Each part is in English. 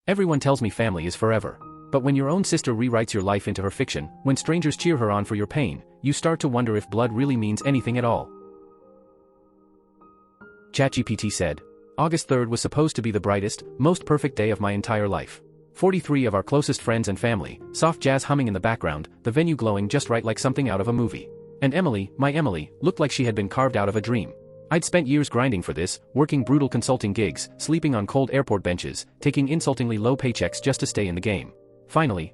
Everyone tells me family is forever. But when your own sister rewrites your life into her fiction, when strangers cheer her on for your pain, you start to wonder if blood really means anything at all. ChatGPT said, August 3rd was supposed to be the brightest, most perfect day of my entire life. 43 of our closest friends and family, soft jazz humming in the background, the venue glowing just right like something out of a movie. And Emily, my Emily, looked like she had been carved out of a dream. I'd spent years grinding for this, working brutal consulting gigs, sleeping on cold airport benches, taking insultingly low paychecks just to stay in the game. Finally,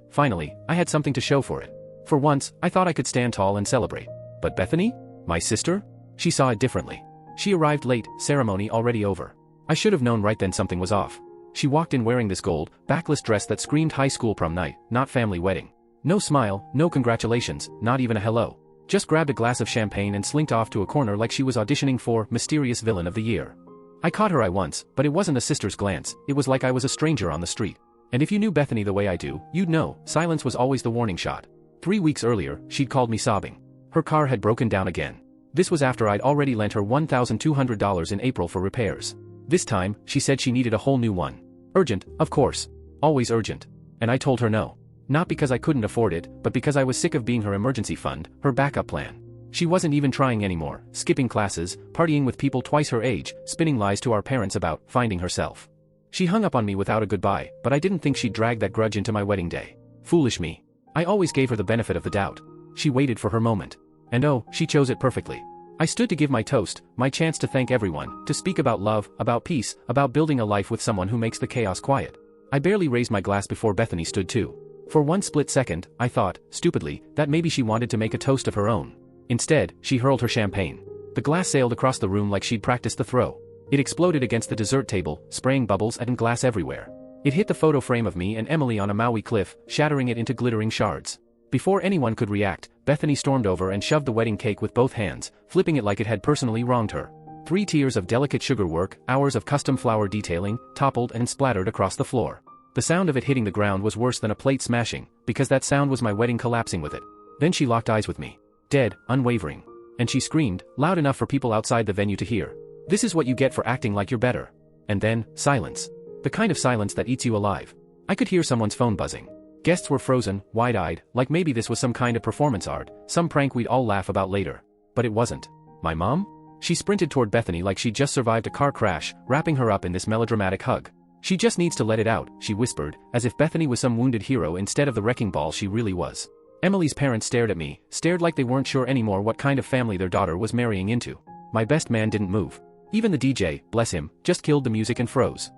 I had something to show for it. For once, I thought I could stand tall and celebrate. But Bethany? My sister? She saw it differently. She arrived late, ceremony already over. I should have known right then something was off. She walked in wearing this gold, backless dress that screamed high school prom night, not family wedding. No smile, no congratulations, not even a hello. Just grabbed a glass of champagne and slinked off to a corner like she was auditioning for Mysterious Villain of the Year. I caught her eye once, but it wasn't a sister's glance, it was like I was a stranger on the street. And if you knew Bethany the way I do, you'd know, silence was always the warning shot. 3 weeks earlier, she'd called me sobbing. Her car had broken down again. This was after I'd already lent her $1,200 in April for repairs. This time, she said she needed a whole new one. Urgent, of course. Always urgent. And I told her no. Not because I couldn't afford it, but because I was sick of being her emergency fund, her backup plan. She wasn't even trying anymore, skipping classes, partying with people twice her age, spinning lies to our parents about finding herself. She hung up on me without a goodbye, but I didn't think she'd drag that grudge into my wedding day. Foolish me. I always gave her the benefit of the doubt. She waited for her moment. And oh, she chose it perfectly. I stood to give my toast, my chance to thank everyone, to speak about love, about peace, about building a life with someone who makes the chaos quiet. I barely raised my glass before Bethany stood too. For one split second, I thought, stupidly, that maybe she wanted to make a toast of her own. Instead, she hurled her champagne. The glass sailed across the room like she'd practiced the throw. It exploded against the dessert table, spraying bubbles and glass everywhere. It hit the photo frame of me and Emily on a Maui cliff, shattering it into glittering shards. Before anyone could react, Bethany stormed over and shoved the wedding cake with both hands, flipping it like it had personally wronged her. 3 tiers of delicate sugar work, hours of custom flower detailing, toppled and splattered across the floor. The sound of it hitting the ground was worse than a plate smashing, because that sound was my wedding collapsing with it. Then she locked eyes with me. Dead, unwavering. And she screamed, loud enough for people outside the venue to hear. This is what you get for acting like you're better. And then, silence. The kind of silence that eats you alive. I could hear someone's phone buzzing. Guests were frozen, wide-eyed, like maybe this was some kind of performance art, some prank we'd all laugh about later. But it wasn't. My mom? She sprinted toward Bethany like she'd just survived a car crash, wrapping her up in this melodramatic hug. She just needs to let it out, she whispered, as if Bethany was some wounded hero instead of the wrecking ball she really was. Emily's parents stared at me, stared like they weren't sure anymore what kind of family their daughter was marrying into. My best man didn't move. Even the DJ, bless him, just killed the music and froze.